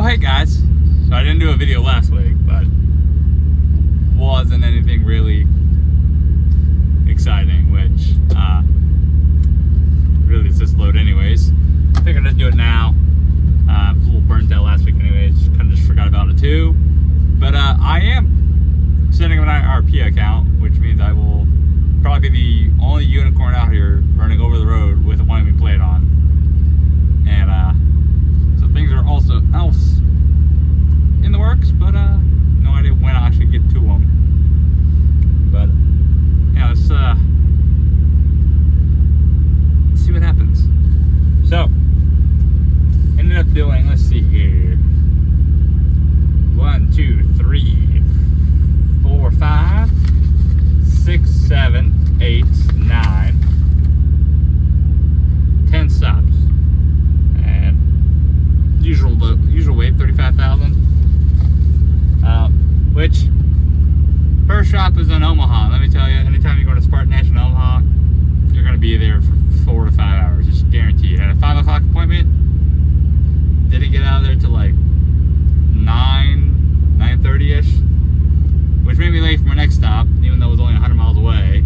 hey guys. So I didn't do a video last week, but wasn't anything really exciting, which really it's just load anyways. I figured I'd just do it now. I was a little burnt out last week anyways, kind of just forgot about it too. But I am setting up an IRP account, which means I will probably be the only unicorn out here running over the road with a Wyoming plate on. And so things are also else in the works, but no idea when I'll actually get to them. But yeah, let's see what happens. So ended up doing, let's see here, 1, 2, 3, 4, 5, 6, 7, 8, 9, 10 stops, and usual weight 35,000. Which first stop is in Omaha. Let me tell you, anytime you go to Spartan National Omaha, you're going to be there for 4 to 5 hours, just guaranteed. I had a 5 o'clock appointment. Didn't get out of there till like 9:30ish, which made me late for my next stop, even though it was only 100 miles away.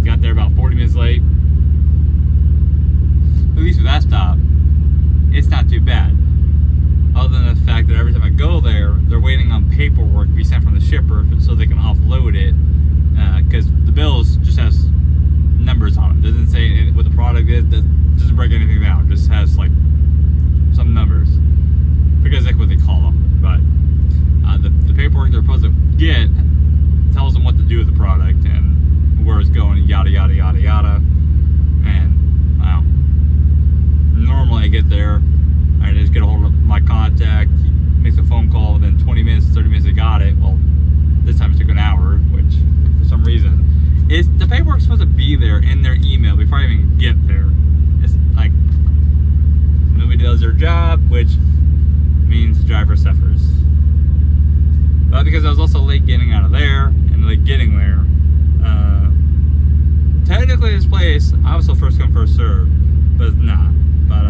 Got there about 40 minutes late. At least with that stop, it's not too bad. Other than the fact that every time I go there, they're waiting on paperwork to be sent from the shipper so they can offload it. Because the bills just has numbers on them. It doesn't say what the product is. It doesn't break anything down. It just has like some numbers. I forget exactly what they call them. But the paperwork they're supposed to get tells them what to do with the product and where it's going, yada yada yada yada. And wow, normally I get there, I just get a hold of my contact, he makes a phone call, within 20 minutes, 30 minutes they got it. Well, this time it took an hour, which for some reason, the paperwork's supposed to be there in their email before I even get there. It's like nobody does their job, which means the driver suffers. But because I was also late getting out of there and late getting there, technically this place I was still first come first serve, but it's not. But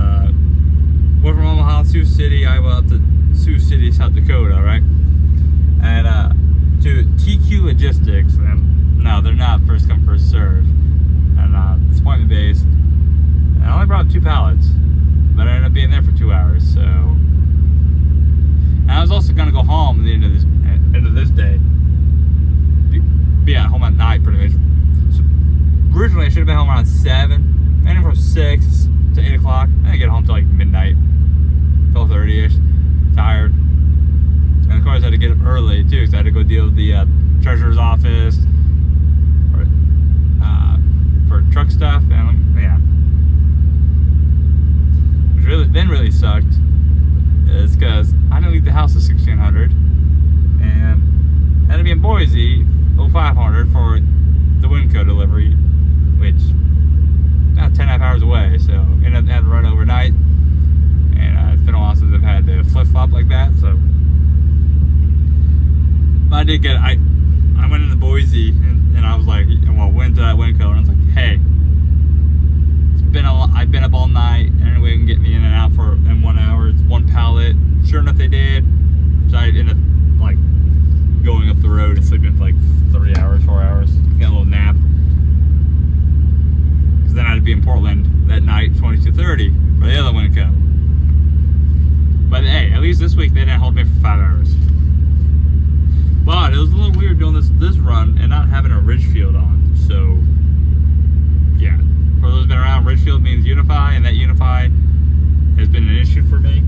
went from Omaha, Sioux City, Iowa, up to Sioux City, South Dakota, right? And to TQ Logistics, and no, they're not first come first serve, and it's appointment based. And I only brought 2 pallets, but I ended up being there for 2 hours. So, and I was also gonna go home at the end of this day, be at home at night pretty much. So originally I should have been home around 7, and from 6 to 8 o'clock. I didn't get home till like midnight, 12:30ish, tired. And of course I had to get up early too, because I had to go deal with the treasurer's office for truck stuff, and yeah. Which really sucked is because I didn't leave the house at 1600, and I had to be in Boise 0500 for the Winco delivery, which about 10.5 hours away, so ended up having to run overnight. And it's been a while since I've had to flip-flop like that, so. But I did get, I went into Boise, and I was like, went to that Winco, and I was like, hey, I've been up all night, and anyway can get me in and out in 1 hour. It's 1 pallet. Sure enough, they did. So I ended up like going up the road and sleeping for like 3 hours, 4 hours, get a little nap. Because then I had to be in Portland that night, 22:30, for the other Winco. But hey, at least this week they didn't hold me for 5 hours. But it was a little weird doing this run and not having a Ridgefield on. So yeah, for those who've been around, Ridgefield means Unify, and that Unify has been an issue for me.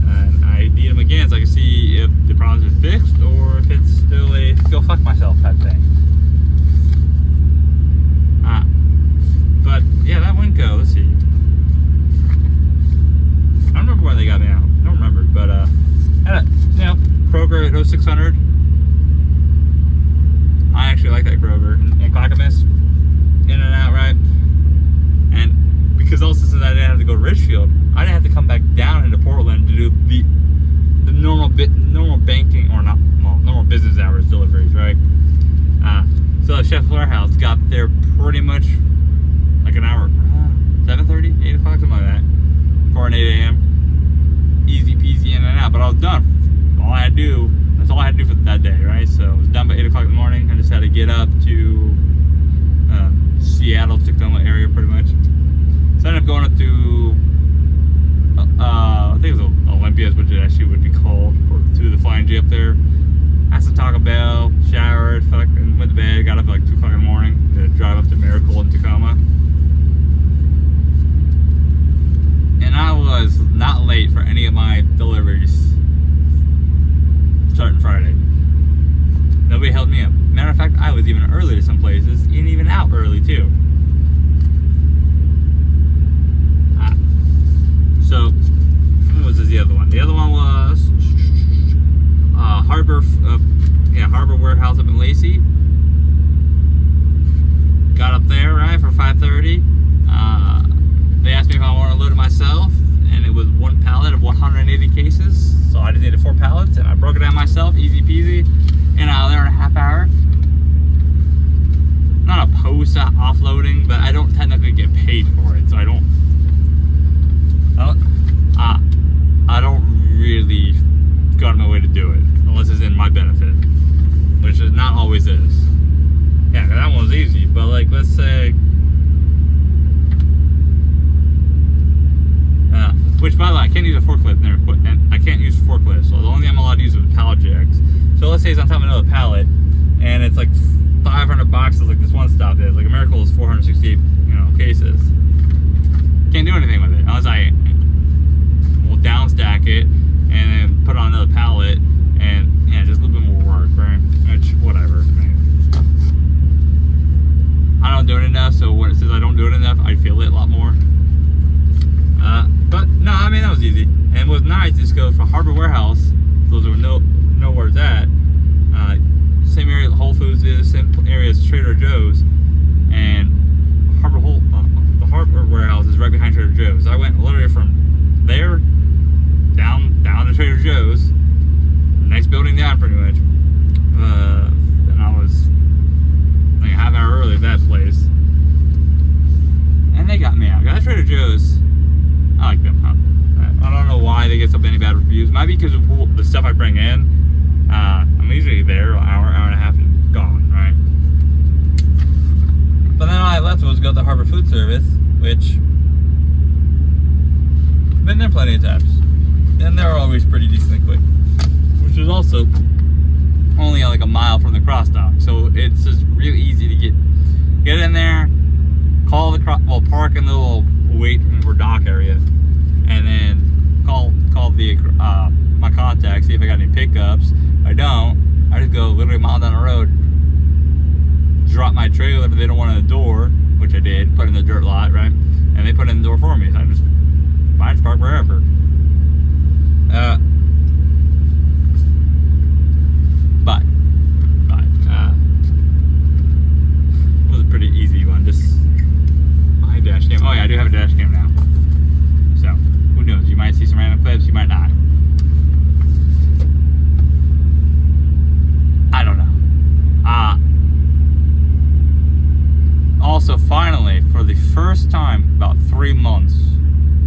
And I need them again so I can see if the problem's been fixed or if it's still a go fuck myself type thing. But yeah, that Winco, let's see. I don't remember where they got me out. I don't remember, but had a, Kroger at 0600. I actually like that Kroger in Clackamas, in and out, right? And because also since I didn't have to go to Ridgefield, I didn't have to come back down into Portland to do the normal banking, or not, well, normal business hours deliveries, right? So the Chef Warehouse got there pretty much like an hour, 7:30, 8 o'clock, something like that, for an 8 a.m. done. That's all I had to do for that day, right? So I was done by 8 o'clock in the morning. I just had to get up to Seattle, Tacoma area pretty much. So I ended up going up to, I think it was Olympia's, which it actually would be called, or to the Flying J up there. Had some Taco Bell, showered, fucking went to bed, got up at like 2 o'clock in the morning to drive up to Miracle in Tacoma. And I was not late for any of my deliveries starting Friday. Nobody held me up. Matter of fact, I was even early to some places, and even out early too. So, what was the other one? The other one was Harbor Warehouse up in Lacey. Got up there right for 5:30. They asked me if I wanted to load it myself, and it was one pallet of 180 cases. So I just needed 4 pallets, and I broke it down myself, easy peasy, and out of there in a half hour. Not opposed to offloading, but I don't technically get paid for it, so I don't really go out of my way to do it, unless it's in my benefit, which is not always is. Yeah, that one was easy, but like, let's say, which by the way, I can't use a forklift there, and I can't use forklifts, so the only thing I'm allowed to use is pallet jacks. So let's say it's on top of another pallet, and it's like 500 boxes, like this one stop is. Like a Miracle is 468, cases. Can't do anything with it unless I will down stack it and then put it on another pallet, and yeah, just a little bit more work, right? Which, whatever. I don't do it enough, so when it says I don't do it enough, I feel it a lot more. But no, I mean, that was easy. And it was nice just go for Harbor Warehouse. Those who know where it's at. Same area Whole Foods is, same area as Trader Joe's. And the Harbor Warehouse is right behind Trader Joe's. I went literally from there down to Trader Joe's, next building down pretty much. And I was like a half hour early at that place. And they got me out. That Trader Joe's, I like them. I don't know why they get so many bad reviews. Might be because of the stuff I bring in. I'm usually there an hour and a half and gone, right? But then all I left was go to Harbor Food Service, which been there plenty of times, and they're always pretty decently quick. Which is also only like a mile from the crossdock, so it's just really easy to get in there, call park in the little wait for dock area, and then call the my contact, see if I got any pickups. If I don't, I just go literally a mile down the road, drop my trailer if they don't want it in the door, which I did, put it in the dirt lot, right? And they put it in the door for me. So I just park wherever. But it was a pretty easy one. Just my dash cam. Oh yeah, I do have a dash cam now. So who knows? You might see some random clips. You might not. I don't know. Also, finally, for the first time, about 3 months.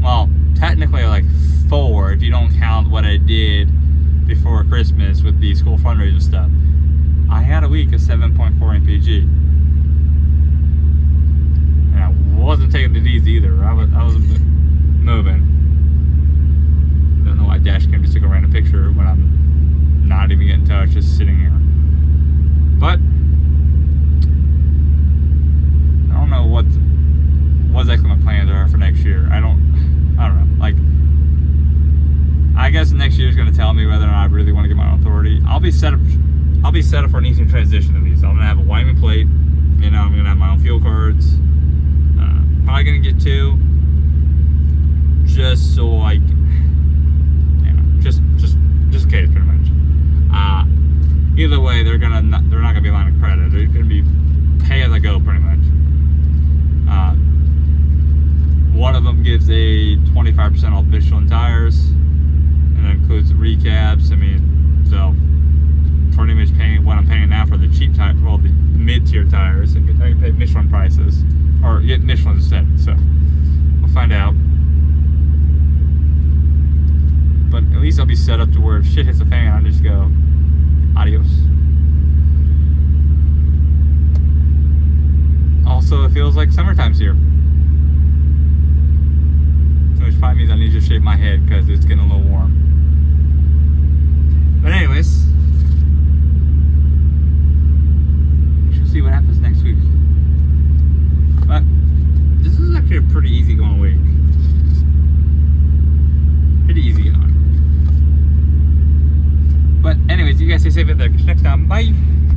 Well, technically like 4 if you don't count what I did before Christmas with the school fundraiser stuff. I had a week of 7.4 mpg. And I wasn't taking it easy either. I was moving. Don't know why dash cam just took a random picture when I'm not even getting touched, just sitting here. But I don't know what exactly my plans are for next year. I don't know. Like, I guess next year is going to tell me whether or not I really want to get my own authority. I'll be set up for an easy transition at least. I'm going to have a Wyoming plate. I'm going to have my own fuel cards. Probably going to get 2, just so I, just in case, pretty much. Either way, they're not going to be a line of credit. They're going to be pay as I go, pretty much. One of them gives a 25% off Michelin tires, and that includes the recaps. So pretty much paying what I'm paying now for the cheap tire, well, the mid-tier tires. I can pay Michelin prices, or get Michelin instead. So we'll find out. But at least I'll be set up to where if shit hits the fan, I just go, adios. Also, it feels like summertime's here. Which probably means I need to shave my head because it's getting a little warm. But anyways, we shall see what happens next week. But this is actually a pretty easy going week. Pretty easy going. But anyways, you guys stay safe out there. Catch you next time. Bye.